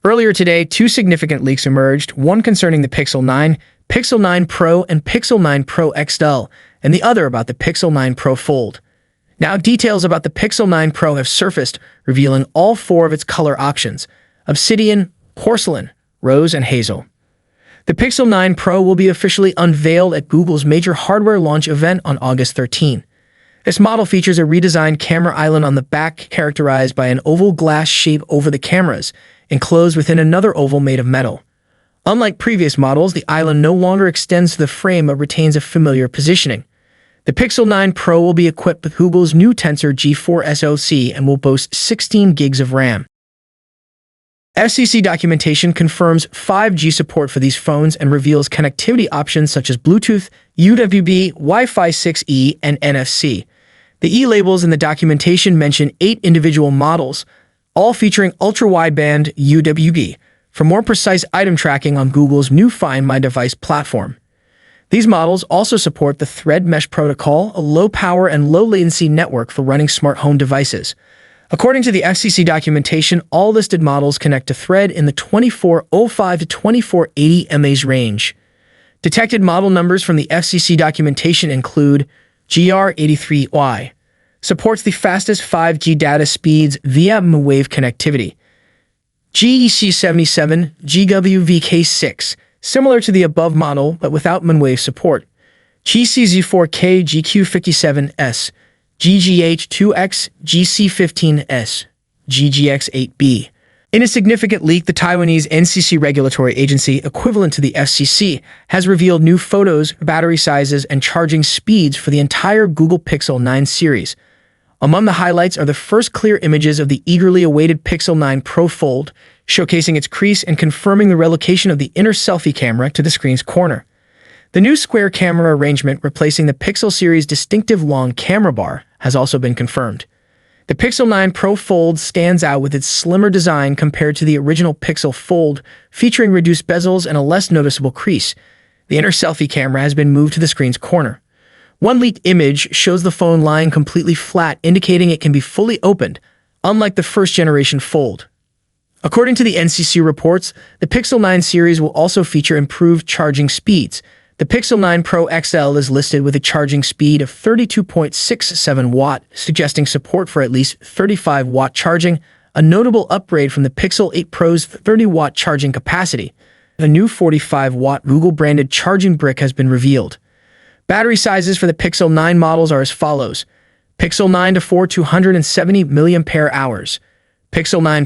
Earlier today, two significant leaks emerged, one concerning the Pixel 9, Pixel 9 Pro, and Pixel 9 Pro XL, and the other about the Pixel 9 Pro Fold. Now, details about the Pixel 9 Pro have surfaced, revealing all four of its color options: Obsidian, Porcelain, Rose, and Hazel. The Pixel 9 Pro will be officially unveiled at Google's major hardware launch event on August 13. This model features a redesigned camera island on the back, characterized by an oval glass shape over the cameras, enclosed within another oval made of metal. Unlike previous models, the island no longer extends to the frame but retains a familiar positioning. The Pixel 9 Pro will be equipped with Google's new Tensor G4 SoC and will boast 16 gigs of RAM. FCC Documentation confirms 5G support for these phones and reveals connectivity options such as Bluetooth, UWB, Wi-Fi 6E, and NFC. The E-labels in the documentation mention 8 individual models, all featuring ultra-wideband UWB, for more precise item tracking on Google's new Find My Device platform. These models also support the Thread Mesh protocol, a low-power and low-latency network for running smart home devices. According to the FCC documentation, all listed models connect to Thread in the 2405 to 2480 mAh range. Detected model numbers from the FCC documentation include GR83Y, supports the fastest 5G data speeds via mmWave connectivity. GEC77 GWVK6, similar to the above model but without mmWave support. GCZ4K GQ57S, GGH2X GC15S, GGX8B. In a significant leak, the Taiwanese NCC regulatory agency, equivalent to the FCC, has revealed new photos, battery sizes, and charging speeds for the entire Google Pixel 9 series. Among the highlights are the first clear images of the eagerly awaited Pixel 9 Pro Fold, showcasing its crease and confirming the relocation of the inner selfie camera to the screen's corner. The new square camera arrangement, replacing the Pixel series' distinctive long camera bar, has also been confirmed. The Pixel 9 Pro Fold stands out with its slimmer design compared to the original Pixel Fold, featuring reduced bezels and a less noticeable crease. The inner selfie camera has been moved to the screen's corner. One leaked image shows the phone lying completely flat, indicating it can be fully opened, unlike the first-generation Fold. According to the NCC reports, the Pixel 9 series will also feature improved charging speeds. The Pixel 9 Pro XL is listed with a charging speed of 32.67 watt, suggesting support for at least 35-watt charging, a notable upgrade from the Pixel 8 Pro's 30-watt charging capacity. The new 45-watt Google-branded charging brick has been revealed. Battery sizes for the Pixel 9 models are as follows: Pixel 9 to 270 mAh, Pixel 9